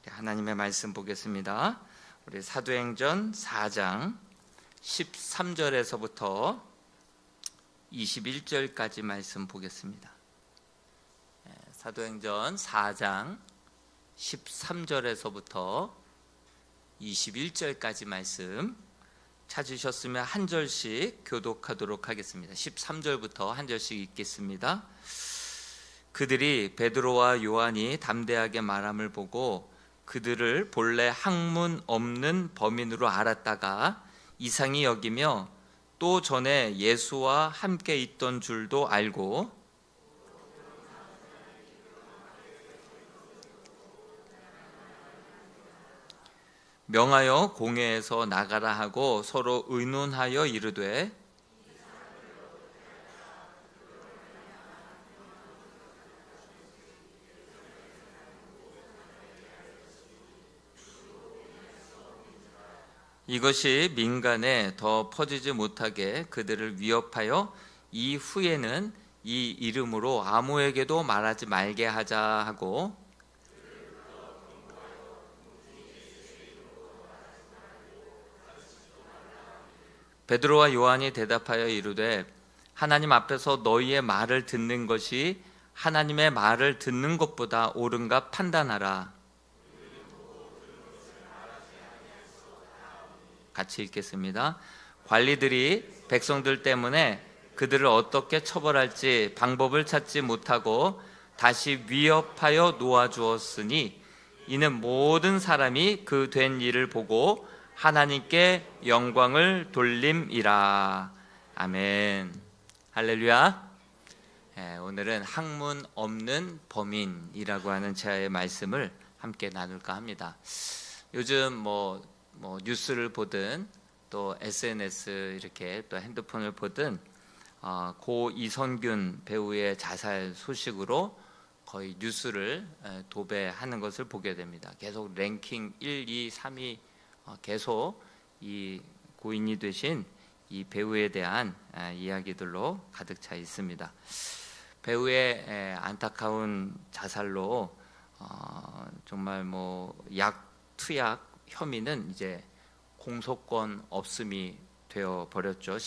하나님의 말씀 보겠습니다. 우리 사도행전 4장 13절에서부터 21절까지 말씀 보겠습니다. 사도행전 4장 13절에서부터 21절까지 말씀 찾으셨으면 한 절씩 교독하도록 하겠습니다. 13절부터 한 절씩 읽겠습니다. 그들이 베드로와 요한이 담대하게 말함을 보고 그들을 본래 학문 없는 범인으로 알았다가 이상히 여기며 또 전에 예수와 함께 있던 줄도 알고 명하여 공회에서 나가라 하고 서로 의논하여 이르되 이것이 민간에 더 퍼지지 못하게 그들을 위협하여 이후에는 이 이름으로 아무에게도 말하지 말게 하자 하고 베드로와 요한이 대답하여 이르되 하나님 앞에서 너희의 말을 듣는 것이 하나님의 말을 듣는 것보다 옳은가 판단하라. 같이 읽겠습니다. 관리들이 백성들 때문에 그들을 어떻게 처벌할지 방법을 찾지 못하고 다시 위협하여 놓아주었으니 이는 모든 사람이 그 된 일을 보고 하나님께 영광을 돌림이라. 아멘. 할렐루야. 오늘은 학문 없는 범인이라고 하는 제의 말씀을 함께 나눌까 합니다. 요즘 뉴스를 보든 또 SNS 이렇게 또 핸드폰을 보든 고 이선균 배우의 자살 소식으로 거의 뉴스를 도배하는 것을 보게 됩니다. 계속 랭킹 1, 2, 3위 계속 이 고인이 되신 이 배우에 대한 이야기들로 가득 차 있습니다. 배우의 안타까운 자살로 정말 투약 혐의는 이제 공소권 없음이 되어 버렸죠.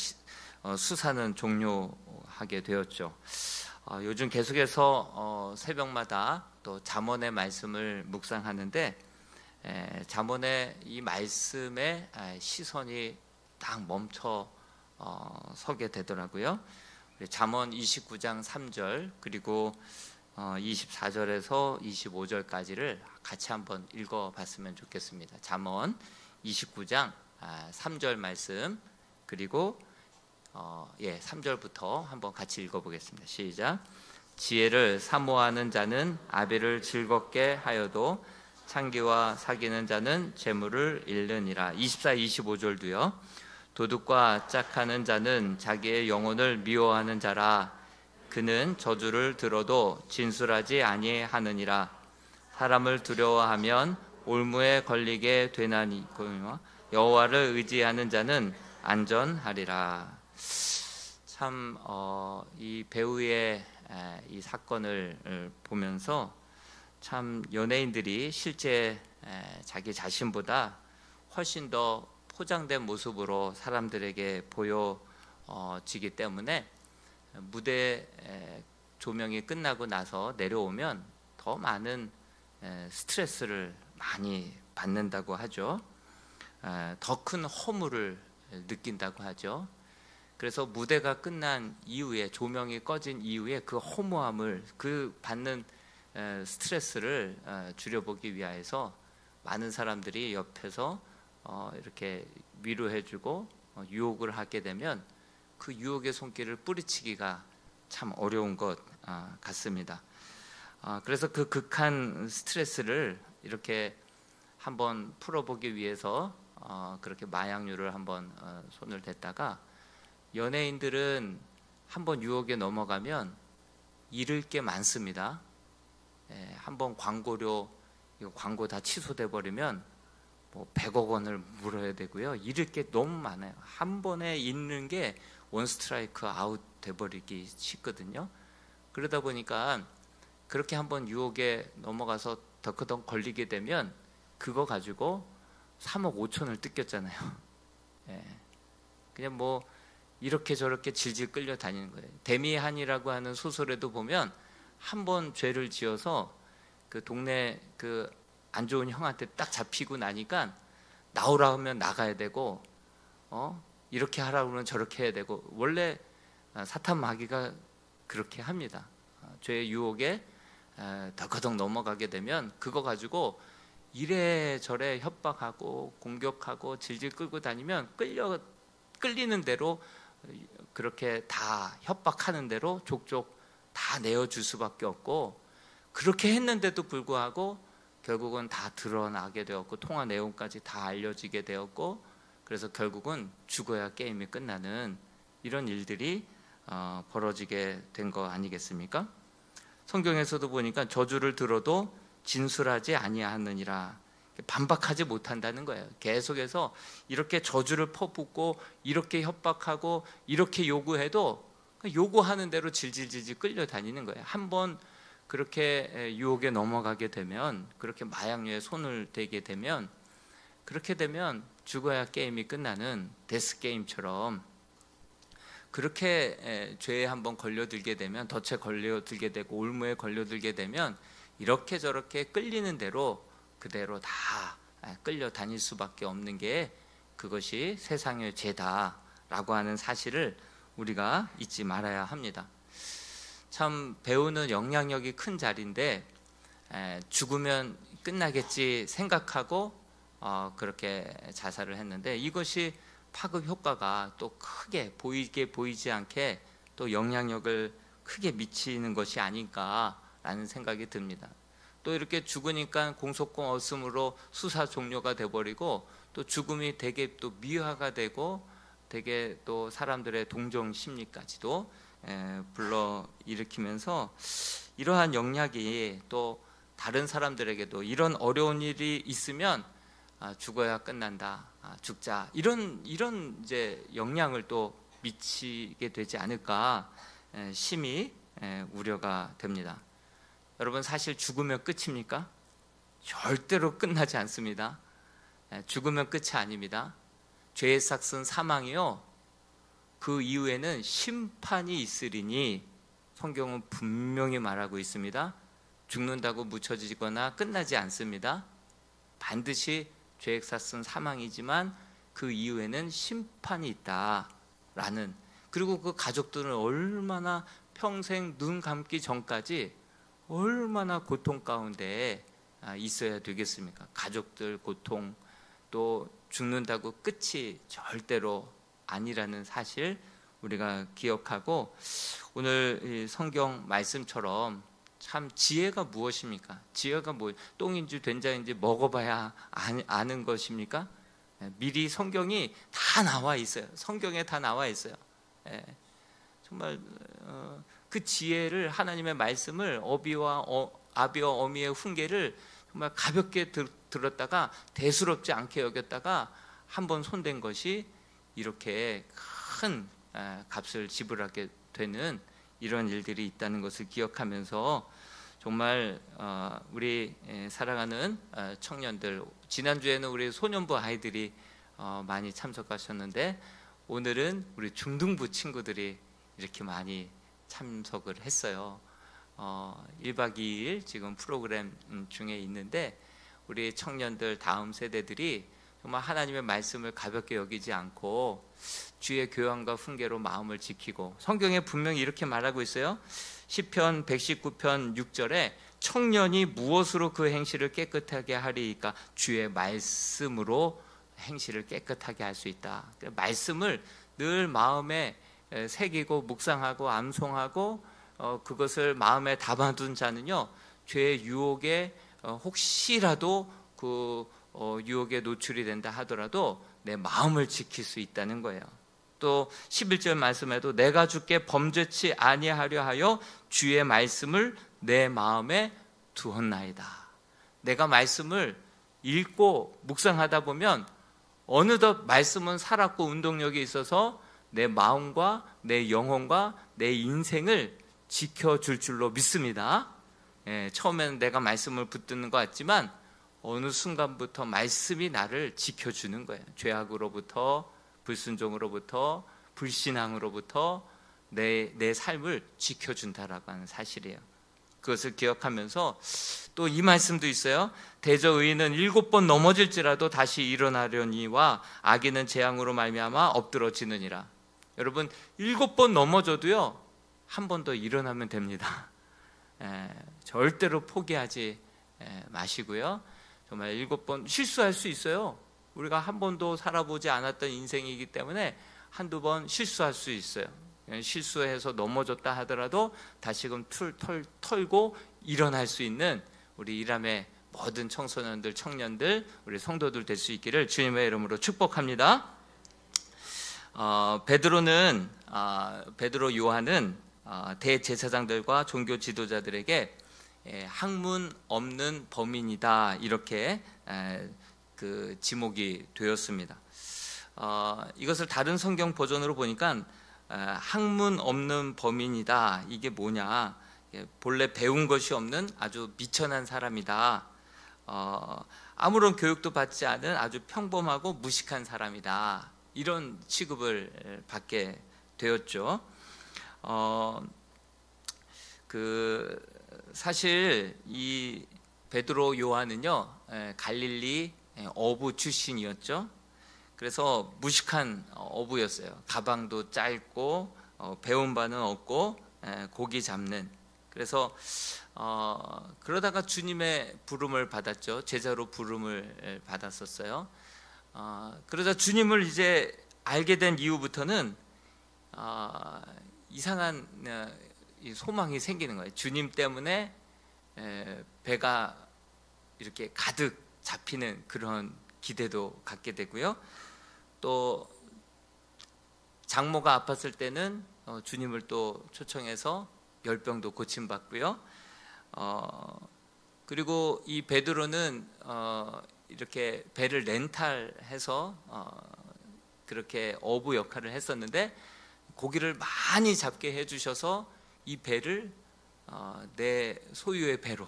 수사는 종료하게 되었죠. 요즘 계속해서 새벽마다 또 잠언의 말씀을 묵상하는데 잠언의 이 말씀에 시선이 딱 멈춰 서게 되더라고요. 잠언 29장 3절 그리고 24절에서 25절까지를 같이 한번 읽어봤으면 좋겠습니다. 잠언 29장 3절 말씀 그리고 3절부터 한번 같이 읽어보겠습니다. 시작. 지혜를 사모하는 자는 아비를 즐겁게 하여도 창기와 사귀는 자는 재물을 잃느니라. 24, 25절도요. 도둑과 짝하는 자는 자기의 영혼을 미워하는 자라. 그는 저주를 들어도 진술하지 아니하느니라. 사람을 두려워하면 올무에 걸리게 되나니 여호와를 의지하는 자는 안전하리라. 참 이 배우의 이 사건을 보면서 참 연예인들이 실제 자기 자신보다 훨씬 더 포장된 모습으로 사람들에게 보여지기 때문에 무대 조명이 끝나고 나서 내려오면 더 많은 스트레스를 많이 받는다고 하죠. 더 큰 허물을 느낀다고 하죠. 그래서 무대가 끝난 이후에 조명이 꺼진 이후에 그 허무함을 그 받는 스트레스를 줄여보기 위해서 많은 사람들이 옆에서 이렇게 위로해주고 유혹을 하게 되면 그 유혹의 손길을 뿌리치기가 참 어려운 것 같습니다. 그래서 그 극한 스트레스를 이렇게 한번 풀어보기 위해서 그렇게 마약류를 한번 손을 댔다가 연예인들은 한번 유혹에 넘어가면 잃을 게 많습니다. 한번 광고료 이거 광고 다 취소돼 버리면 100억 원을 물어야 되고요. 잃을 게 너무 많아요. 한 번에 잃는 게 원 스트라이크 아웃 돼버리기 쉽거든요. 그러다 보니까 그렇게 한번 유혹에 넘어가서 덜커덩 걸리게 되면 그거 가지고 3억 5천을 뜯겼잖아요. 예. 그냥 뭐 이렇게 저렇게 질질 끌려다니는 거예요. 데미안이라고 하는 소설에도 보면 한 번 죄를 지어서 그 동네 그 안 좋은 형한테 딱 잡히고 나니까 나오라 하면 나가야 되고, 이렇게 하라 그러면 저렇게 해야 되고, 원래 사탄 마귀가 그렇게 합니다. 죄의 유혹에 덜커덕 넘어가게 되면 그거 가지고 이래저래 협박하고 공격하고 질질 끌고 다니면 끌리는 대로, 그렇게 다 협박하는 대로 족족 다 내어줄 수밖에 없고, 그렇게 했는데도 불구하고 결국은 다 드러나게 되었고 통화 내용까지 다 알려지게 되었고, 그래서 결국은 죽어야 게임이 끝나는 이런 일들이 벌어지게 된 거 아니겠습니까? 성경에서도 보니까 저주를 들어도 진술하지 아니하느니라, 반박하지 못한다는 거예요. 계속해서 이렇게 저주를 퍼붓고 이렇게 협박하고 이렇게 요구해도 요구하는 대로 질질질질 끌려다니는 거예요. 한번 그렇게 유혹에 넘어가게 되면, 그렇게 마약류에 손을 대게 되면, 그렇게 되면 죽어야 게임이 끝나는 데스게임처럼, 그렇게 죄에 한번 걸려들게 되면, 덫에 걸려들게 되고 올무에 걸려들게 되면 이렇게 저렇게 끌리는 대로 그대로 다 끌려다닐 수밖에 없는 게, 그것이 세상의 죄다라고 하는 사실을 우리가 잊지 말아야 합니다. 참 배우는 영향력이 큰 자리인데, 죽으면 끝나겠지 생각하고 그렇게 자살을 했는데, 이것이 파급 효과가 또 크게 보이지 않게 또 영향력을 크게 미치는 것이 아닐까라는 생각이 듭니다. 또 이렇게 죽으니까 공소권 없음으로 수사 종료가 돼버리고, 또 죽음이 되게 또 미화가 되고, 되게 또 사람들의 동정 심리까지도 불러일으키면서, 이러한 영향이 또 다른 사람들에게도 이런 어려운 일이 있으면 죽어야 끝난다, 죽자, 이런 이제 영향을 또 미치게 되지 않을까 심히 우려가 됩니다. 여러분, 사실 죽으면 끝입니까? 절대로 끝나지 않습니다. 죽으면 끝이 아닙니다. 죄의 삭은 사망이요, 그 이후에는 심판이 있으리니 성경은 분명히 말하고 있습니다. 죽는다고 묻혀지거나 끝나지 않습니다. 반드시 죄의 삭은 사망이지만 그 이후에는 심판이 있다라는, 그리고 그 가족들은 얼마나 평생 눈 감기 전까지 얼마나 고통 가운데 있어야 되겠습니까? 가족들 고통, 또 죽는다고 끝이 절대로 아니라는 사실 우리가 기억하고, 오늘 이 성경 말씀처럼 참 지혜가 무엇입니까? 지혜가 뭐 똥인지 된장인지 먹어봐야 아는 것입니까? 미리 성경이 다 나와 있어요. 성경에 다 나와 있어요. 정말 그 지혜를, 하나님의 말씀을, 아비와 어미의 훈계를 정말 가볍게 들었다가 대수롭지 않게 여겼다가 한번 손댄 것이 이렇게 큰 값을 지불하게 되는 이런 일들이 있다는 것을 기억하면서, 정말 우리 사랑하는 청년들, 지난주에는 우리 소년부 아이들이 많이 참석하셨는데, 오늘은 우리 중등부 친구들이 이렇게 많이 참석을 했어요. 1박 2일 지금 프로그램 중에 있는데, 우리 청년들, 다음 세대들이 정말 하나님의 말씀을 가볍게 여기지 않고 주의 교훈과 훈계로 마음을 지키고, 성경에 분명히 이렇게 말하고 있어요. 시편 119편 6절에 청년이 무엇으로 그 행실을 깨끗하게 하리이까? 주의 말씀으로 행실을 깨끗하게 할 수 있다. 말씀을 늘 마음에 새기고 묵상하고 암송하고 그것을 마음에 담아둔 자는요, 죄의 유혹에 혹시라도 그 유혹에 노출이 된다 하더라도 내 마음을 지킬 수 있다는 거예요. 또 11절 말씀에도 내가 주께 범죄치 아니하려 하여 주의 말씀을 내 마음에 두었나이다. 내가 말씀을 읽고 묵상하다 보면 어느덧 말씀은 살았고 운동력이 있어서 내 마음과 내 영혼과 내 인생을 지켜줄 줄로 믿습니다. 처음에는 내가 말씀을 붙드는 것 같지만 어느 순간부터 말씀이 나를 지켜주는 거예요. 죄악으로부터, 불순종으로부터, 불신앙으로부터 내 삶을 지켜준다라고 하는 사실이에요. 그것을 기억하면서 또 이 말씀도 있어요. 대저 의인은 7번 넘어질지라도 다시 일어나려니와 악인은 재앙으로 말미암아 엎드러지느니라. 여러분 7번 넘어져도요, 한 번 더 일어나면 됩니다. 절대로 포기하지 마시고요. 정말 7번 실수할 수 있어요. 우리가 한 번도 살아보지 않았던 인생이기 때문에 한두 번 실수할 수 있어요. 실수해서 넘어졌다 하더라도 다시금 털고 일어날 수 있는 우리 이람의 모든 청소년들, 청년들, 우리 성도들 될 수 있기를 주님의 이름으로 축복합니다. 베드로 요한은 대제사장들과 종교 지도자들에게 학문 없는 범인이다, 이렇게 그 지목이 되었습니다. 이것을 다른 성경 버전으로 보니까 학문 없는 범인이다, 이게 뭐냐, 본래 배운 것이 없는 아주 미천한 사람이다, 아무런 교육도 받지 않은 아주 평범하고 무식한 사람이다, 이런 취급을 받게 되었죠. 사실 이 베드로 요한은요, 갈릴리 어부 출신이었죠. 그래서 무식한 어부였어요. 가방도 짧고 배운 바는 없고 고기 잡는. 그래서 그러다가 주님의 부름을 받았죠. 제자로 부름을 받았었어요. 그러자 주님을 이제 알게 된 이후부터는 이상한 소망이 생기는 거예요. 주님 때문에 배가 이렇게 가득 잡히는 그런 기대도 갖게 되고요. 또 장모가 아팠을 때는 주님을 또 초청해서 열병도 고침받고요. 그리고 이 베드로는 이렇게 배를 렌탈해서 그렇게 어부 역할을 했었는데, 고기를 많이 잡게 해주셔서 이 배를 내 소유의 배로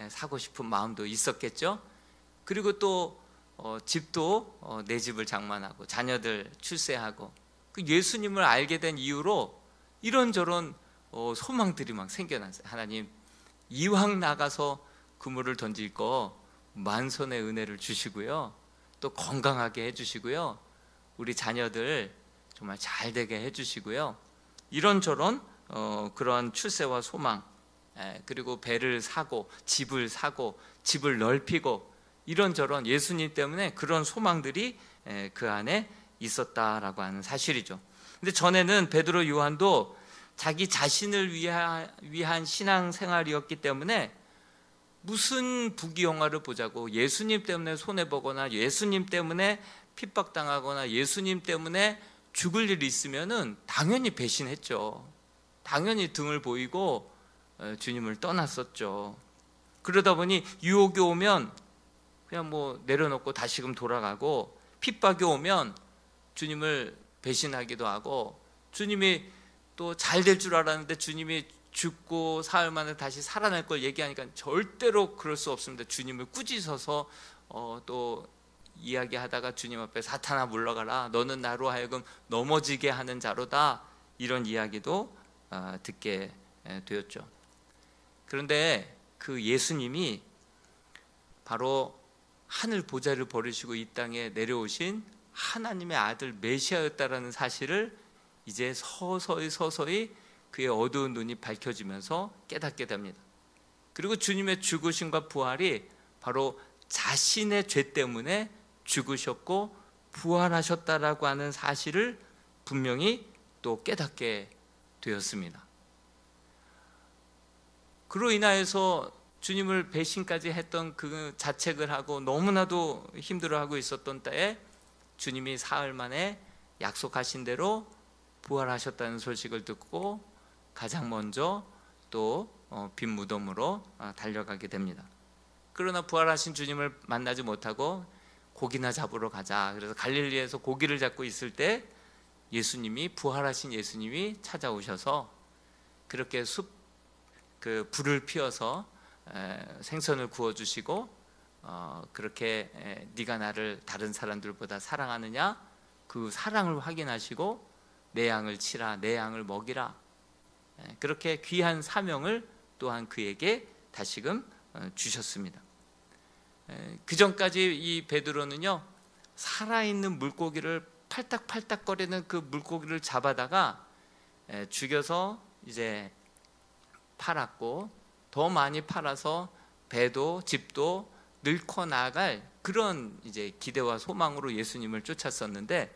사고 싶은 마음도 있었겠죠. 그리고 또 집도 내 집을 장만하고 자녀들 출세하고, 그 예수님을 알게 된 이후로 이런저런 소망들이 막 생겨났어요. 하나님, 이왕 나가서 그물을 던질 거 만선의 은혜를 주시고요, 또 건강하게 해주시고요, 우리 자녀들 정말 잘 되게 해주시고요, 이런저런 그런 출세와 소망, 그리고 배를 사고 집을 사고 집을 넓히고, 이런저런 예수님 때문에 그런 소망들이 그 안에 있었다라고 하는 사실이죠. 근데 전에는 베드로 요한도 자기 자신을 위한 신앙생활이었기 때문에 무슨 부귀영화를 보자고 예수님 때문에 손해보거나 예수님 때문에 핍박당하거나 예수님 때문에 죽을 일이 있으면은 당연히 배신했죠. 당연히 등을 보이고 주님을 떠났었죠. 그러다 보니 유혹이 오면 그냥 뭐 내려놓고 다시금 돌아가고, 핍박이 오면 주님을 배신하기도 하고, 주님이 또 잘 될 줄 알았는데 주님이 죽고 사흘 만에 다시 살아날 걸 얘기하니까 절대로 그럴 수 없습니다. 주님을 꾸짖어서 또 이야기하다가 주님 앞에 사탄아 물러가라, 너는 나로 하여금 넘어지게 하는 자로다, 이런 이야기도 듣게 되었죠. 그런데 그 예수님이 바로 하늘 보좌를 버리시고 이 땅에 내려오신 하나님의 아들 메시아였다라는 사실을 이제 서서히 그의 어두운 눈이 밝혀지면서 깨닫게 됩니다. 그리고 주님의 죽으심과 부활이 바로 자신의 죄 때문에 죽으셨고 부활하셨다라고 하는 사실을 분명히 또 깨닫게 되었습니다. 그로 인하여서 주님을 배신까지 했던 그 자책을 하고 너무나도 힘들어하고 있었던 때에 주님이 사흘 만에 약속하신 대로 부활하셨다는 소식을 듣고 가장 먼저 또 빈 무덤으로 달려가게 됩니다. 그러나 부활하신 주님을 만나지 못하고 고기나 잡으러 가자, 그래서 갈릴리에서 고기를 잡고 있을 때 예수님이, 부활하신 예수님이 찾아오셔서 그렇게 불을 피워서 생선을 구워주시고 그렇게 네가 나를 다른 사람들보다 사랑하느냐, 그 사랑을 확인하시고 내 양을 치라, 내 양을 먹이라, 그렇게 귀한 사명을 또한 그에게 다시금 주셨습니다. 그 전까지 이 베드로는요, 살아있는 물고기를 팔딱팔딱거리는 그 물고기를 잡아다가 죽여서 이제 팔았고, 더 많이 팔아서 배도 집도 늙고 나갈 그런 이제 기대와 소망으로 예수님을 쫓았었는데,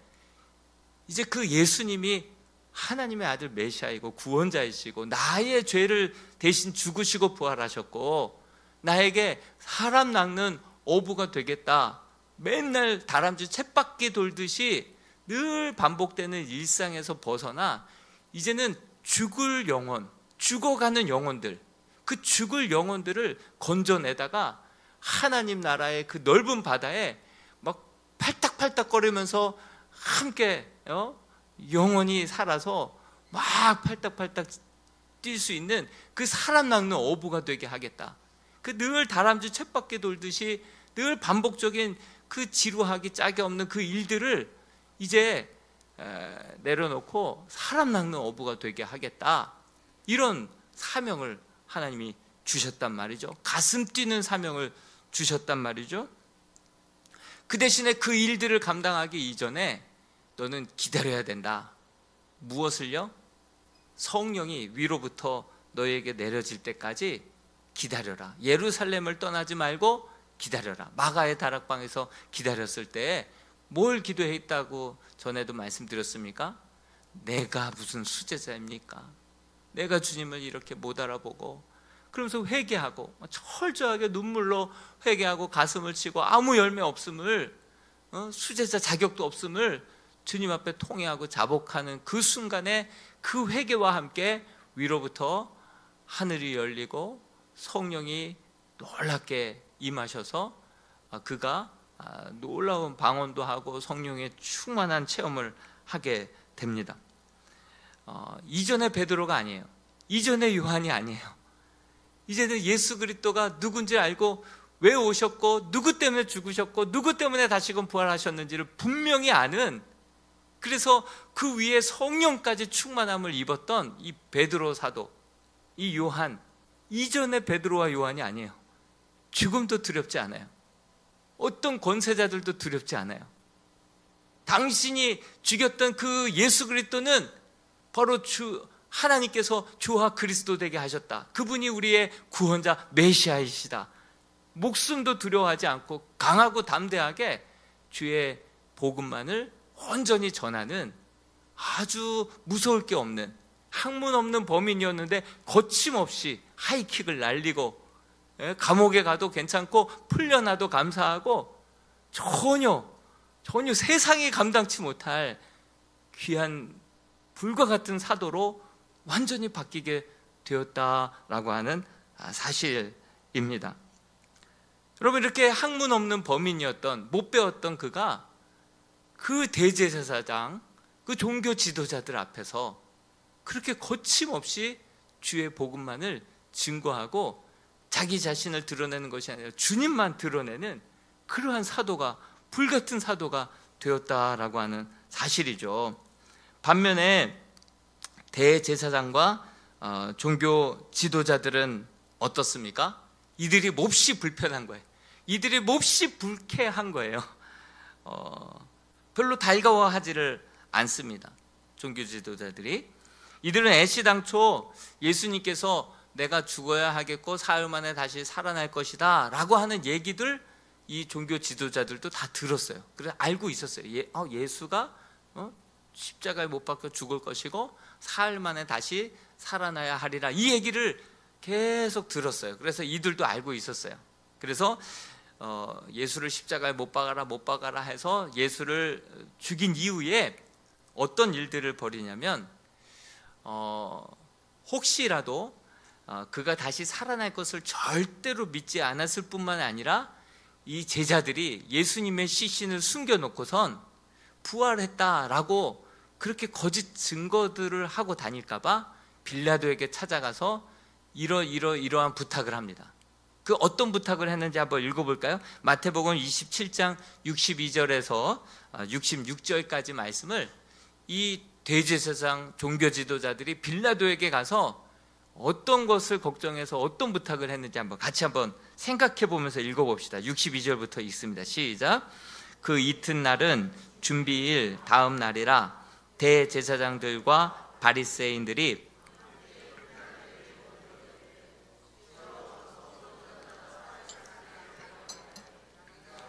이제 그 예수님이 하나님의 아들 메시아이고 구원자이시고 나의 죄를 대신 죽으시고 부활하셨고 나에게 사람 낚는 어부가 되겠다, 맨날 다람쥐 쳇바퀴 돌듯이 늘 반복되는 일상에서 벗어나 이제는 죽을 영혼, 죽어가는 영혼들, 그 죽을 영혼들을 건져내다가 하나님 나라의 그 넓은 바다에 막 팔딱팔딱거리면서 함께 영원히 살아서 막 팔딱팔딱 뛸 수 있는 그 사람 낚는 어부가 되게 하겠다. 그 늘 다람쥐 쳇바퀴 돌듯이 늘 반복적인 그 지루하기 짝이 없는 그 일들을 이제 내려놓고 사람 낚는 어부가 되게 하겠다, 이런 사명을 하나님이 주셨단 말이죠. 가슴 뛰는 사명을 주셨단 말이죠. 그 대신에 그 일들을 감당하기 이전에 너는 기다려야 된다. 무엇을요? 성령이 위로부터 너에게 내려질 때까지 기다려라. 예루살렘을 떠나지 말고 기다려라. 마가의 다락방에서 기다렸을 때 뭘 기도했다고 전에도 말씀드렸습니까? 내가 무슨 수제자입니까? 내가 주님을 이렇게 못 알아보고, 그러면서 회개하고 철저하게 눈물로 회개하고 가슴을 치고 아무 열매 없음을, 수제자 자격도 없음을 주님 앞에 통회하고 자복하는 그 순간에 그 회개와 함께 위로부터 하늘이 열리고 성령이 놀랍게 임하셔서 그가 놀라운 방언도 하고 성령의 충만한 체험을 하게 됩니다. 이전의 베드로가 아니에요. 이전의 요한이 아니에요. 이제는 예수 그리스도가 누군지 알고 왜 오셨고 누구 때문에 죽으셨고 누구 때문에 다시금 부활하셨는지를 분명히 아는, 그래서 그 위에 성령까지 충만함을 입었던 이 베드로 사도, 이 요한, 이전의 베드로와 요한이 아니에요. 죽음도 두렵지 않아요. 어떤 권세자들도 두렵지 않아요. 당신이 죽였던 그 예수 그리스도는 바로 하나님께서 주와 그리스도 되게 하셨다. 그분이 우리의 구원자 메시아이시다. 목숨도 두려워하지 않고 강하고 담대하게 주의 복음만을 온전히 전하는 아주 무서울 게 없는, 학문 없는 범인이었는데 거침없이 하이킥을 날리고, 감옥에 가도 괜찮고 풀려나도 감사하고 전혀 세상이 감당치 못할 귀한 불과 같은 사도로 완전히 바뀌게 되었다라고 하는 사실입니다. 여러분, 이렇게 학문 없는 범인이었던, 못 배웠던 그가 그 대제사장, 그 종교 지도자들 앞에서 그렇게 거침없이 주의 복음만을 증거하고 자기 자신을 드러내는 것이 아니라 주님만 드러내는 그러한 사도가, 불같은 사도가 되었다라고 하는 사실이죠. 반면에 대제사장과 종교 지도자들은 어떻습니까? 이들이 몹시 불편한 거예요. 이들이 몹시 불쾌한 거예요. 별로 달가워하지를 않습니다. 종교 지도자들이. 이들은 애시당초 예수님께서 내가 죽어야 하겠고 사흘 만에 다시 살아날 것이다 라고 하는 얘기들 이 종교 지도자들도 다 들었어요. 그래서 알고 있었어요. 예수가 십자가에 못 박혀 죽을 것이고 사흘 만에 다시 살아나야 하리라, 이 얘기를 계속 들었어요. 그래서 이들도 알고 있었어요. 그래서 예수를 십자가에 못 박아라 해서 예수를 죽인 이후에 어떤 일들을 벌이냐면, 혹시라도 그가 다시 살아날 것을 절대로 믿지 않았을 뿐만 아니라 이 제자들이 예수님의 시신을 숨겨놓고선 부활했다라고 그렇게 거짓 증거들을 하고 다닐까 봐 빌라도에게 찾아가서 이러한 부탁을 합니다. 그 어떤 부탁을 했는지 한번 읽어볼까요? 마태복음 27장 62절에서 66절까지 말씀을 이 대제사장 종교 지도자들이 빌라도에게 가서 어떤 것을 걱정해서 어떤 부탁을 했는지 같이 한번 생각해 보면서 읽어봅시다. 62절부터 읽습니다. 시작. 그 이튿날은 준비일 다음 날이라 대제사장들과 바리새인들이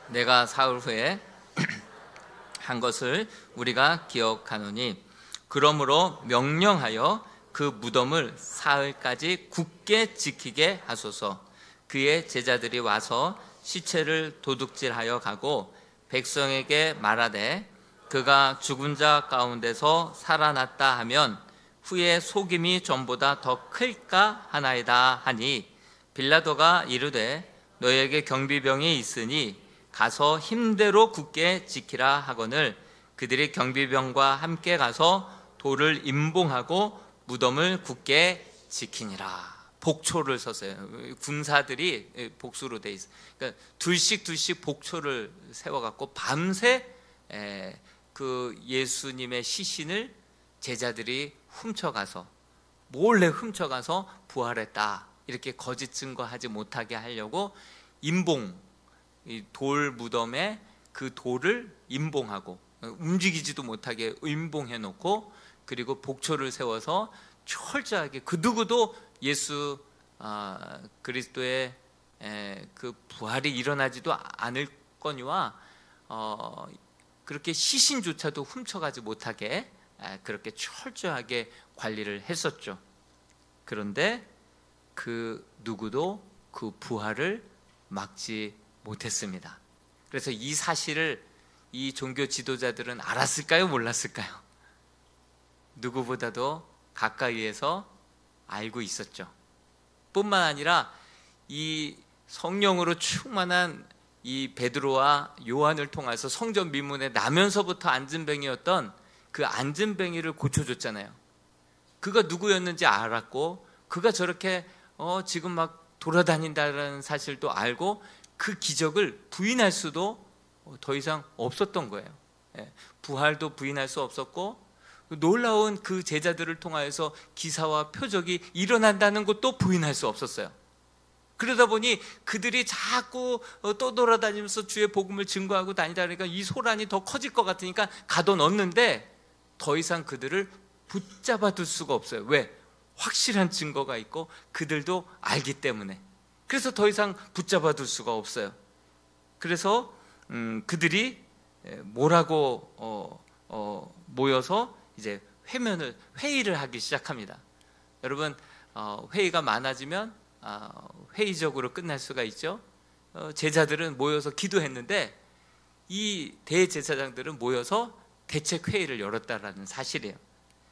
내가 사흘 후에 한 것을 우리가 기억하노니 그러므로 명령하여 그 무덤을 사흘까지 굳게 지키게 하소서. 그의 제자들이 와서 시체를 도둑질하여 가고 백성에게 말하되 그가 죽은 자 가운데서 살아났다 하면 후에 속임이 전보다 더 클까 하나이다 하니 빌라도가 이르되 너에게 경비병이 있으니 가서 힘대로 굳게 지키라 하거늘 그들이 경비병과 함께 가서 돌을 임봉하고 무덤을 굳게 지키니라. 복초를 섰어요. 군사들이 복수로 돼 있어요. 그러니까 둘씩 복초를 세워갖고 밤새 그 예수님의 시신을 제자들이 몰래 훔쳐가서 부활했다 이렇게 거짓 증거하지 못하게 하려고 이 돌 무덤에 그 돌을 임봉하고 움직이지도 못하게 임봉해 놓고 그리고 복초를 세워서 철저하게 그 누구도 예수 그리스도의 그 부활이 일어나지도 않을 거니와 그렇게 시신조차도 훔쳐가지 못하게 그렇게 철저하게 관리를 했었죠. 그런데 그 누구도 그 부활을 막지 못했습니다. 그래서 이 사실을 이 종교 지도자들은 알았을까요? 몰랐을까요? 누구보다도 가까이에서 알고 있었죠. 뿐만 아니라 이 성령으로 충만한 이 베드로와 요한을 통해서 성전 미문에 나면서부터 안진뱅이였던 그 안진뱅이를 고쳐줬잖아요. 그가 누구였는지 알았고 그가 저렇게 지금 막 돌아다닌다는 사실도 알고 그 기적을 부인할 수도 더 이상 없었던 거예요. 부활도 부인할 수 없었고 놀라운 그 제자들을 통하여서 기사와 표적이 일어난다는 것도 부인할 수 없었어요. 그러다 보니 그들이 자꾸 또 돌아다니면서 주의 복음을 증거하고 다니다 보니까 이 소란이 더 커질 것 같으니까 가둬넣었는데 더 이상 그들을 붙잡아 둘 수가 없어요. 왜? 확실한 증거가 있고 그들도 알기 때문에. 그래서 더 이상 붙잡아 둘 수가 없어요. 그래서 그들이 뭐라고 모여서 이제 회의를 하기 시작합니다. 여러분 회의가 많아지면 회의적으로 끝날 수가 있죠. 제자들은 모여서 기도했는데 이 대제사장들은 모여서 대책회의를 열었다라는 사실이에요.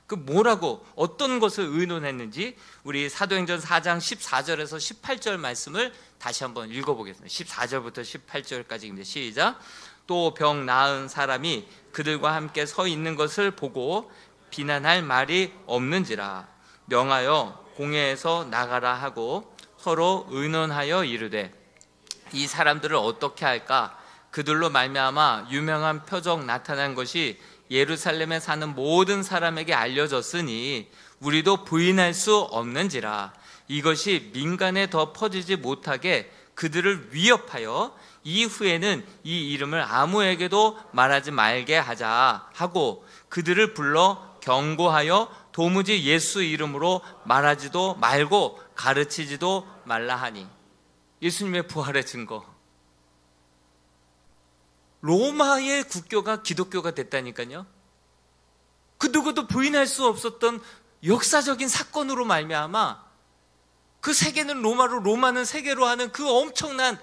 그 뭐라고 어떤 것을 의논했는지 우리 사도행전 4장 14절에서 18절 말씀을 다시 한번 읽어보겠습니다. 14절부터 18절까지입니다. 시작. 또 병 나은 사람이 그들과 함께 서 있는 것을 보고 비난할 말이 없는지라 명하여 공회에서 나가라 하고 서로 의논하여 이르되 이 사람들을 어떻게 할까? 그들로 말미암아 유명한 표적 나타난 것이 예루살렘에 사는 모든 사람에게 알려졌으니 우리도 부인할 수 없는지라. 이것이 민간에 더 퍼지지 못하게 그들을 위협하여 이후에는 이 이름을 아무에게도 말하지 말게 하자 하고 그들을 불러 경고하여 도무지 예수 이름으로 말하지도 말고 가르치지도 말라 하니. 예수님의 부활의 증거, 로마의 국교가 기독교가 됐다니까요. 그 누구도 부인할 수 없었던 역사적인 사건으로 말미암아 그 세계는 로마로, 로마는 세계로 하는 그 엄청난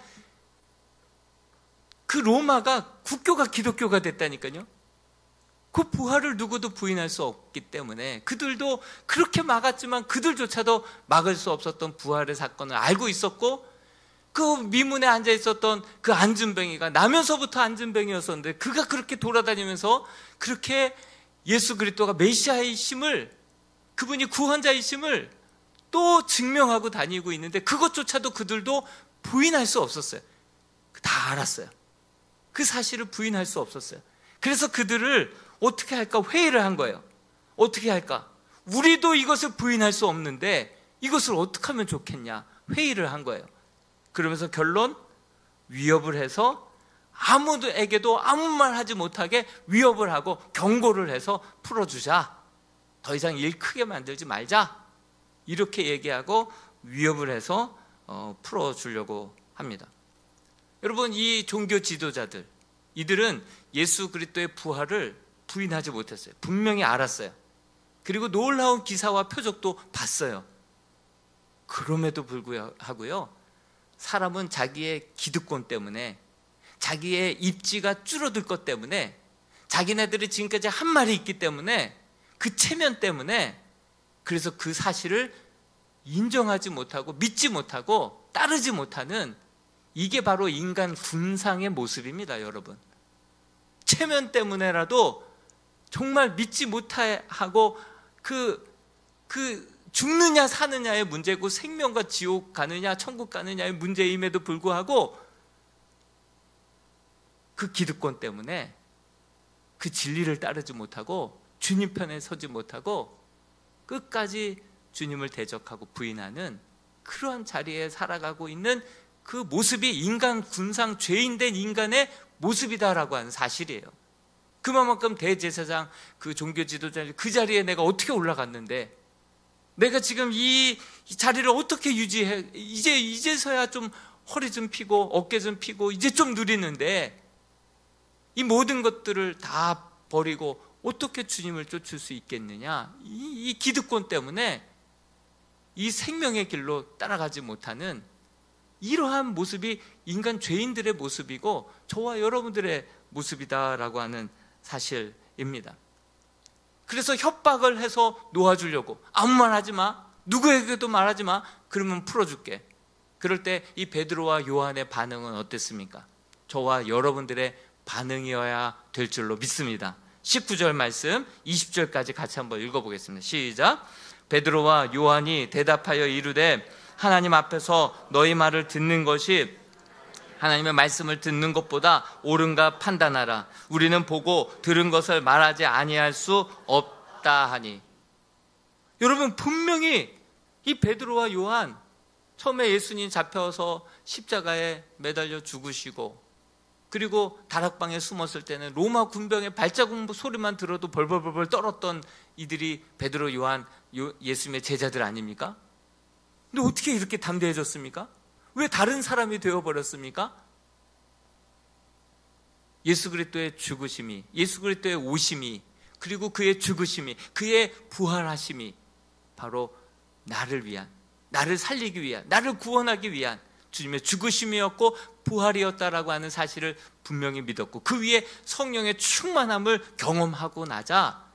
그 로마가 국교가 기독교가 됐다니까요. 그 부활을 누구도 부인할 수 없기 때문에 그들도 그렇게 막았지만 그들조차도 막을 수 없었던 부활의 사건을 알고 있었고 그 미문에 앉아 있었던 그 안진뱅이가 나면서부터 안진뱅이였었는데 그가 그렇게 돌아다니면서 그렇게 예수 그리스도가 메시아이심을, 그분이 구원자이심을 또 증명하고 다니고 있는데 그것조차도 그들도 부인할 수 없었어요. 다 알았어요. 그 사실을 부인할 수 없었어요. 그래서 그들을 어떻게 할까 회의를 한 거예요. 어떻게 할까? 우리도 이것을 부인할 수 없는데 이것을 어떻게 하면 좋겠냐 회의를 한 거예요. 그러면서 결론, 위협을 해서 아무에게도 아무 말 하지 못하게 위협을 하고 경고를 해서 풀어주자. 더 이상 일 크게 만들지 말자. 이렇게 얘기하고 위협을 해서 풀어주려고 합니다. 여러분, 이 종교 지도자들, 이들은 예수 그리스도의 부활을 부인하지 못했어요. 분명히 알았어요. 그리고 놀라운 기사와 표적도 봤어요. 그럼에도 불구하고요, 사람은 자기의 기득권 때문에, 자기의 입지가 줄어들 것 때문에, 자기네들이 지금까지 한 말이 있기 때문에, 그 체면 때문에, 그래서 그 사실을 인정하지 못하고 믿지 못하고 따르지 못하는, 이게 바로 인간 군상의 모습입니다. 여러분, 체면 때문에라도 정말 믿지 못하고 그 죽느냐 사느냐의 문제고, 생명과 지옥 가느냐 천국 가느냐의 문제임에도 불구하고 그 기득권 때문에 그 진리를 따르지 못하고 주님 편에 서지 못하고 끝까지 주님을 대적하고 부인하는 그러한 자리에 살아가고 있는 그 모습이 인간 군상, 죄인된 인간의 모습이다라고 하는 사실이에요. 그만큼 대제사장, 그 종교 지도자, 그 자리에 내가 어떻게 올라갔는데, 내가 지금 이 자리를 어떻게 유지해, 이제서야 좀 허리 좀 펴고 어깨 좀 펴고 이제 좀 누리는데, 이 모든 것들을 다 버리고 어떻게 주님을 쫓을 수 있겠느냐, 이 기득권 때문에 이 생명의 길로 따라가지 못하는 이러한 모습이 인간 죄인들의 모습이고 저와 여러분들의 모습이다라고 하는 사실입니다. 그래서 협박을 해서 놓아주려고, 아무 말 하지 마, 누구에게도 말하지 마, 그러면 풀어줄게. 그럴 때 이 베드로와 요한의 반응은 어땠습니까? 저와 여러분들의 반응이어야 될 줄로 믿습니다. 19절 말씀 20절까지 같이 한번 읽어보겠습니다. 시작. 베드로와 요한이 대답하여 이르되 하나님 앞에서 너희 말을 듣는 것이 하나님의 말씀을 듣는 것보다 옳은가 판단하라. 우리는 보고 들은 것을 말하지 아니할 수 없다 하니. 여러분, 분명히 이 베드로와 요한, 처음에 예수님 잡혀서 십자가에 매달려 죽으시고, 그리고 다락방에 숨었을 때는 로마 군병의 발자국 소리만 들어도 벌벌벌 떨었던 이들이 베드로, 요한, 예수님의 제자들 아닙니까? 근데 어떻게 이렇게 담대해졌습니까? 왜 다른 사람이 되어버렸습니까? 예수 그리스도의 죽으심이, 예수 그리스도의 오심이, 그리고 그의 죽으심이, 그의 부활하심이 바로 나를 위한, 나를 살리기 위한, 나를 구원하기 위한 주님의 죽으심이었고 부활이었다라고 하는 사실을 분명히 믿었고, 그 위에 성령의 충만함을 경험하고 나자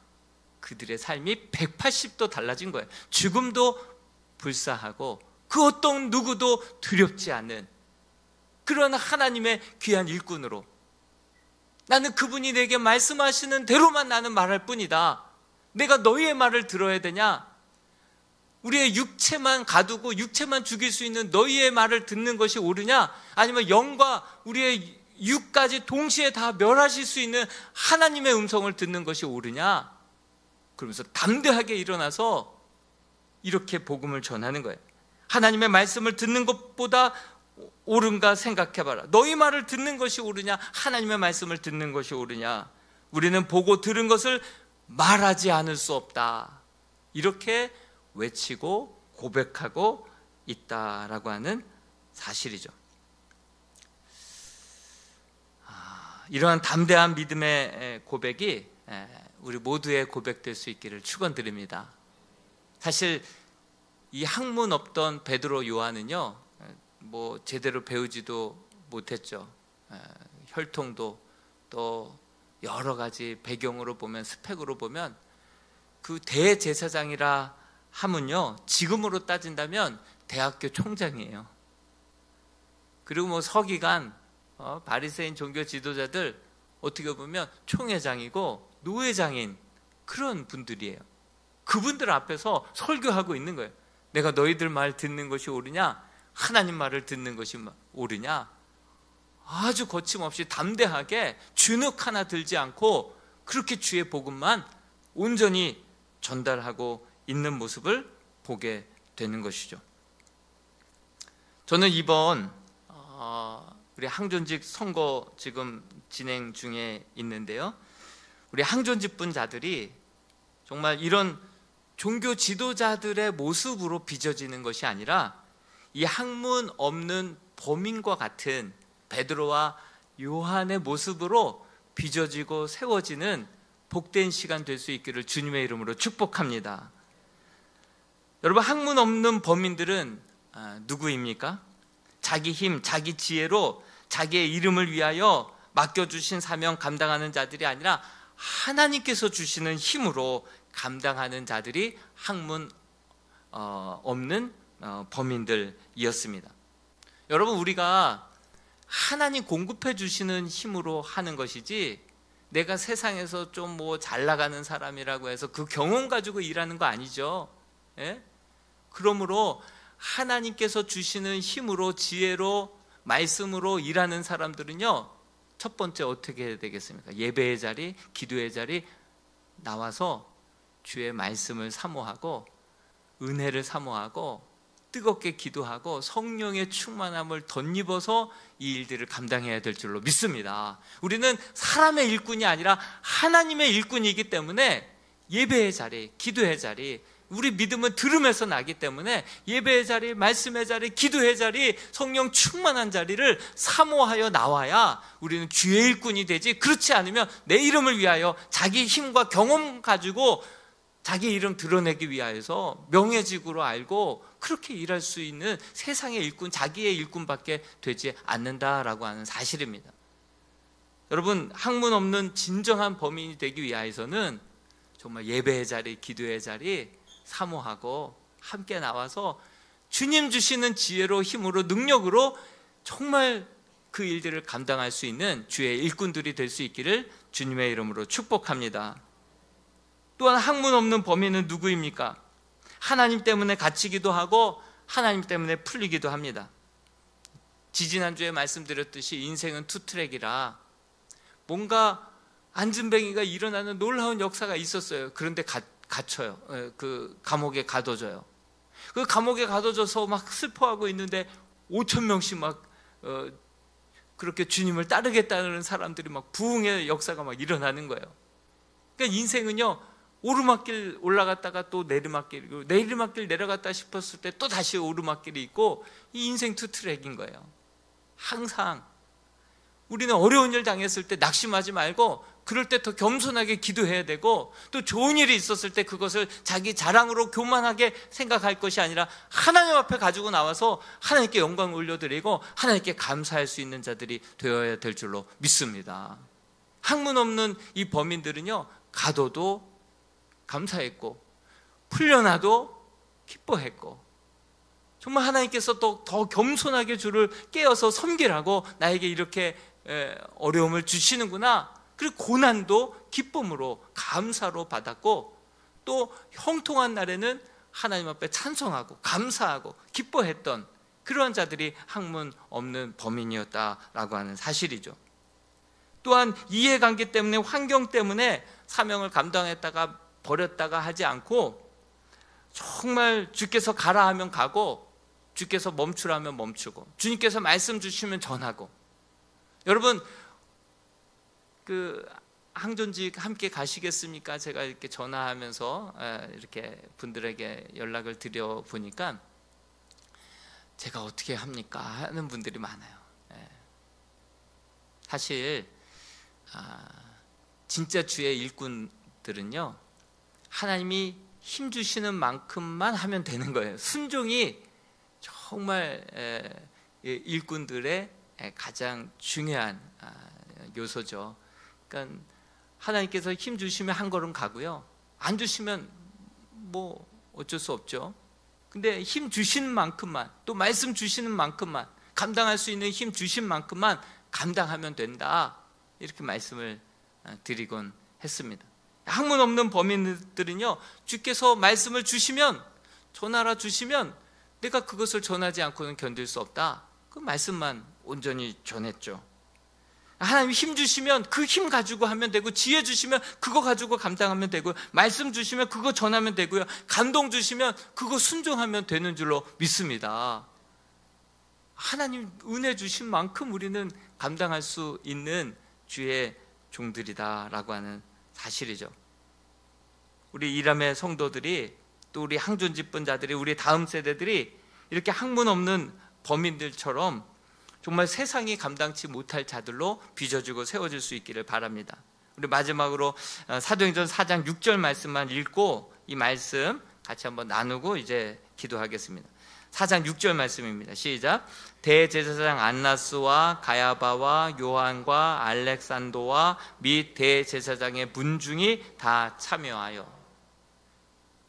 그들의 삶이 180도 달라진 거예요. 죽음도 불사하고 그 어떤 누구도 두렵지 않는 그런 하나님의 귀한 일꾼으로, 나는 그분이 내게 말씀하시는 대로만 나는 말할 뿐이다. 내가 너희의 말을 들어야 되냐? 우리의 육체만 가두고 육체만 죽일 수 있는 너희의 말을 듣는 것이 옳으냐? 아니면 영과 우리의 육까지 동시에 다 멸하실 수 있는 하나님의 음성을 듣는 것이 옳으냐? 그러면서 담대하게 일어나서 이렇게 복음을 전하는 거예요. 하나님의 말씀을 듣는 것보다 옳은가 생각해봐라. 너희 말을 듣는 것이 옳으냐, 하나님의 말씀을 듣는 것이 옳으냐? 우리는 보고 들은 것을 말하지 않을 수 없다. 이렇게 외치고 고백하고 있다라고 하는 사실이죠. 이러한 담대한 믿음의 고백이 우리 모두의 고백될 수 있기를 축원드립니다. 사실 이 학문 없던 베드로, 요한은요, 뭐 제대로 배우지도 못했죠. 혈통도 또 여러 가지 배경으로 보면, 스펙으로 보면 그 대제사장이라 하면요, 지금으로 따진다면 대학교 총장이에요. 그리고 뭐 서기관, 바리새인 종교 지도자들 어떻게 보면 총회장이고 노회장인 그런 분들이에요. 그분들 앞에서 설교하고 있는 거예요. 내가 너희들 말 듣는 것이 옳으냐? 하나님 말을 듣는 것이 옳으냐? 아주 거침없이 담대하게 주눅 하나 들지 않고 그렇게 주의 복음만 온전히 전달하고 있는 모습을 보게 되는 것이죠. 저는 이번 우리 항존직 선거 지금 진행 중에 있는데요, 우리 항존직 분자들이 정말 이런 종교 지도자들의 모습으로 빚어지는 것이 아니라 이 학문 없는 범인과 같은 베드로와 요한의 모습으로 빚어지고 세워지는 복된 시간 될 수 있기를 주님의 이름으로 축복합니다. 여러분, 학문 없는 범인들은 누구입니까? 자기 힘, 자기 지혜로 자기의 이름을 위하여 맡겨주신 사명 감당하는 자들이 아니라 하나님께서 주시는 힘으로 감당하는 자들이 학문 없는 범인들이었습니다. 여러분, 우리가 하나님 공급해 주시는 힘으로 하는 것이지 내가 세상에서 좀 뭐 잘 나가는 사람이라고 해서 그 경험 가지고 일하는 거 아니죠. 예? 그러므로 하나님께서 주시는 힘으로, 지혜로, 말씀으로 일하는 사람들은요, 첫 번째 어떻게 해야 되겠습니까? 예배의 자리, 기도의 자리 나와서 주의 말씀을 사모하고 은혜를 사모하고 뜨겁게 기도하고 성령의 충만함을 덧입어서 이 일들을 감당해야 될 줄로 믿습니다. 우리는 사람의 일꾼이 아니라 하나님의 일꾼이기 때문에 예배의 자리, 기도의 자리, 우리 믿음은 들음에서 나기 때문에 예배의 자리, 말씀의 자리, 기도의 자리, 성령 충만한 자리를 사모하여 나와야 우리는 주의 일꾼이 되지, 그렇지 않으면 내 이름을 위하여 자기 힘과 경험 가지고 자기 이름 드러내기 위하여서 명예직으로 알고 그렇게 일할 수 있는 세상의 일꾼, 자기의 일꾼밖에 되지 않는다라고 하는 사실입니다. 여러분, 학문 없는 진정한 범인이 되기 위하여서는 정말 예배의 자리, 기도의 자리 사모하고 함께 나와서 주님 주시는 지혜로, 힘으로, 능력으로 정말 그 일들을 감당할 수 있는 주의 일꾼들이 될 수 있기를 주님의 이름으로 축복합니다. 또한 학문 없는 범인은 누구입니까? 하나님 때문에 갇히기도 하고 하나님 때문에 풀리기도 합니다. 지지난주에 말씀드렸듯이 인생은 투트랙이라 뭔가 안진뱅이가 일어나는 놀라운 역사가 있었어요. 그런데 갇혀요. 그 감옥에 가둬져요. 그 감옥에 가둬져서 막 슬퍼하고 있는데 5,000명씩 막 그렇게 주님을 따르겠다는 사람들이 막 부흥의 역사가 막 일어나는 거예요. 그러니까 인생은요, 오르막길 올라갔다가 또 내리막길이고, 내리막길 내려갔다 싶었을 때 또 다시 오르막길이 있고, 이 인생 투트랙인 거예요. 항상 우리는 어려운 일 당했을 때 낙심하지 말고 그럴 때 더 겸손하게 기도해야 되고, 또 좋은 일이 있었을 때 그것을 자기 자랑으로 교만하게 생각할 것이 아니라 하나님 앞에 가지고 나와서 하나님께 영광을 올려드리고 하나님께 감사할 수 있는 자들이 되어야 될 줄로 믿습니다. 학문 없는 이 범인들은요, 가둬도 감사했고 풀려나도 기뻐했고, 정말 하나님께서 더 겸손하게 주를 깨어서 섬기라고 나에게 이렇게 어려움을 주시는구나, 그리고 고난도 기쁨으로 감사로 받았고, 또 형통한 날에는 하나님 앞에 찬송하고 감사하고 기뻐했던 그러한 자들이 학문 없는 범인이었다라고 하는 사실이죠. 또한 이해관계 때문에, 환경 때문에 사명을 감당했다가 버렸다가 하지 않고 정말 주께서 가라 하면 가고 주께서 멈추라 하면 멈추고 주님께서 말씀 주시면 전하고. 여러분, 그 항존직 함께 가시겠습니까? 제가 이렇게 전화하면서 이렇게 분들에게 연락을 드려 보니까 제가 어떻게 합니까? 하는 분들이 많아요. 사실 진짜 주의 일꾼들은요, 하나님이 힘 주시는 만큼만 하면 되는 거예요. 순종이 정말 일꾼들의 가장 중요한 요소죠. 그러니까 하나님께서 힘 주시면 한 걸음 가고요, 안 주시면 뭐 어쩔 수 없죠. 근데 힘 주시는 만큼만, 또 말씀 주시는 만큼만, 감당할 수 있는 힘 주신 만큼만 감당하면 된다, 이렇게 말씀을 드리곤 했습니다. 학문 없는 범인들은요, 주께서 말씀을 주시면, 전하라 주시면 내가 그것을 전하지 않고는 견딜 수 없다. 그 말씀만 온전히 전했죠. 하나님 힘 주시면 그 힘 가지고 하면 되고, 지혜 주시면 그거 가지고 감당하면 되고요, 말씀 주시면 그거 전하면 되고요, 감동 주시면 그거 순종하면 되는 줄로 믿습니다. 하나님 은혜 주신 만큼 우리는 감당할 수 있는 주의 종들이다라고 하는 사실이죠. 우리 이람의 성도들이, 또 우리 항존 집분자들이, 우리 다음 세대들이 이렇게 학문 없는 범인들처럼 정말 세상이 감당치 못할 자들로 빚어지고 세워질 수 있기를 바랍니다. 우리 마지막으로 사도행전 4장 6절 말씀만 읽고 이 말씀 같이 한번 나누고 이제 기도하겠습니다. 4장 6절 말씀입니다. 시작. 대제사장 안나스와 가야바와 요한과 알렉산더와 및 대제사장의 문중이 다 참여하여.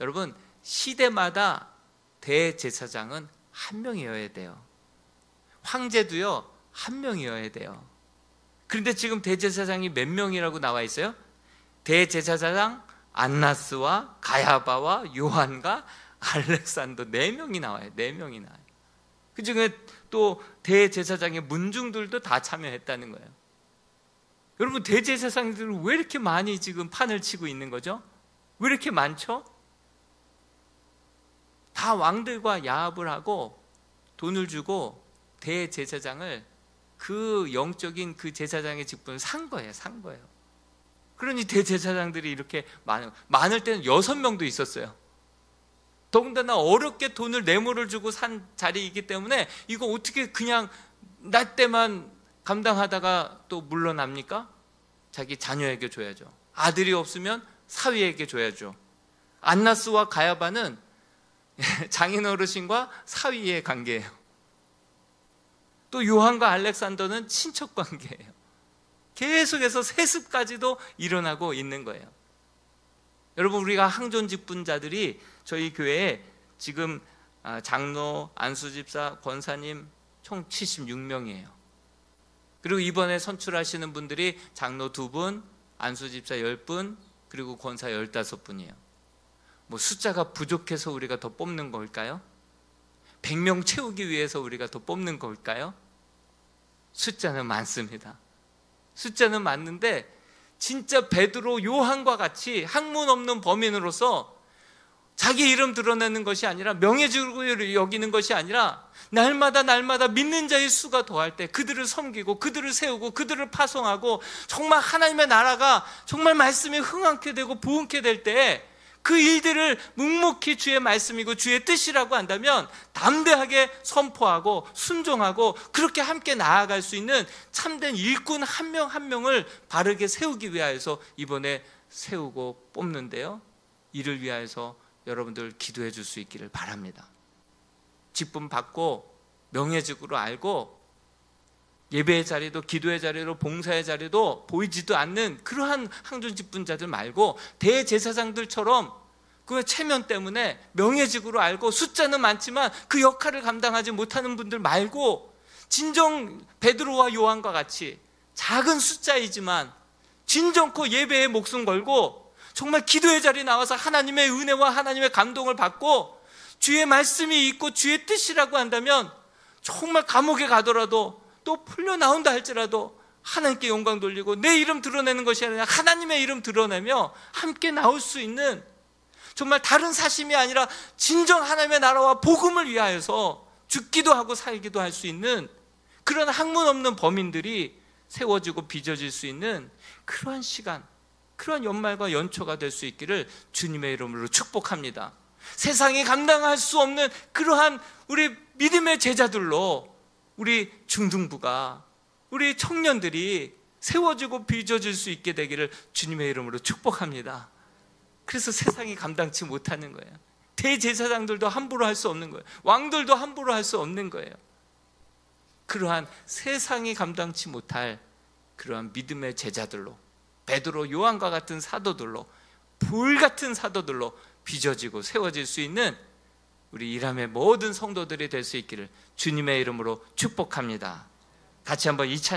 여러분, 시대마다 대제사장은 한 명이어야 돼요. 황제도요, 한 명이어야 돼요. 그런데 지금 대제사장이 몇 명이라고 나와 있어요? 대제사장 안나스와 가야바와 요한과 알렉산더 4명이 나와요. 4명이 나와요. 그 중에 또 대제사장의 문중들도 다 참여했다는 거예요. 여러분, 대제사장들은 왜 이렇게 많이 지금 판을 치고 있는 거죠? 왜 이렇게 많죠? 다 왕들과 야합을 하고 돈을 주고 대제사장을, 그 영적인 그 제사장의 직분을 산 거예요. 산 거예요. 그러니 대제사장들이 이렇게 많을 때는 6명도 있었어요. 더군다나 어렵게 돈을 뇌물을 주고 산 자리이기 때문에 이거 어떻게 그냥 나 때만 감당하다가 또 물러납니까? 자기 자녀에게 줘야죠. 아들이 없으면 사위에게 줘야죠. 안나스와 가야바는 장인 어르신과 사위의 관계예요. 또 요한과 알렉산더는 친척 관계예요. 계속해서 세습까지도 일어나고 있는 거예요. 여러분, 우리가 항존 직분자들이 저희 교회에 지금 장로, 안수집사, 권사님 총 76명이에요. 그리고 이번에 선출하시는 분들이 장로 2분, 안수집사 10분, 그리고 권사 15분이에요. 뭐 숫자가 부족해서 우리가 더 뽑는 걸까요? 100명 채우기 위해서 우리가 더 뽑는 걸까요? 숫자는 많습니다. 숫자는 많는데 진짜 베드로, 요한과 같이 학문 없는 범인으로서 자기 이름 드러내는 것이 아니라, 명예직으로 여기는 것이 아니라 날마다 믿는 자의 수가 더할 때 그들을 섬기고 그들을 세우고 그들을 파송하고, 정말 하나님의 나라가 정말 말씀이 흥황케 되고 부흥케 될 때 그 일들을 묵묵히 주의 말씀이고 주의 뜻이라고 한다면 담대하게 선포하고 순종하고 그렇게 함께 나아갈 수 있는 참된 일꾼 한 명 한 명을 바르게 세우기 위하여서 이번에 세우고 뽑는데요, 이를 위하여서 여러분들 기도해 줄 수 있기를 바랍니다. 직분 받고 명예직으로 알고 예배의 자리도, 기도의 자리도, 봉사의 자리도 보이지도 않는 그러한 항존 직분자들 말고, 대제사장들처럼 그 체면 때문에 명예직으로 알고 숫자는 많지만 그 역할을 감당하지 못하는 분들 말고, 진정 베드로와 요한과 같이 작은 숫자이지만 진정코 예배에 목숨 걸고 정말 기도의 자리에 나와서 하나님의 은혜와 하나님의 감동을 받고 주의 말씀이 있고 주의 뜻이라고 한다면 정말 감옥에 가더라도 또 풀려나온다 할지라도 하나님께 영광 돌리고 내 이름 드러내는 것이 아니라 하나님의 이름 드러내며 함께 나올 수 있는, 정말 다른 사심이 아니라 진정 하나님의 나라와 복음을 위하여서 죽기도 하고 살기도 할 수 있는 그런 학문 없는 범인들이 세워지고 빚어질 수 있는 그러한 시간, 그러한 연말과 연초가 될 수 있기를 주님의 이름으로 축복합니다. 세상이 감당할 수 없는 그러한 우리 믿음의 제자들로 우리 중등부가, 우리 청년들이 세워지고 빚어질 수 있게 되기를 주님의 이름으로 축복합니다. 그래서 세상이 감당치 못하는 거예요. 대제사장들도 함부로 할 수 없는 거예요. 왕들도 함부로 할 수 없는 거예요. 그러한 세상이 감당치 못할 그러한 믿음의 제자들로, 베드로, 요한과 같은 사도들로, 불같은 사도들로 빚어지고 세워질 수 있는 우리 이람의 모든 성도들이 될 수 있기를 주님의 이름으로 축복합니다. 같이 한번 이 찬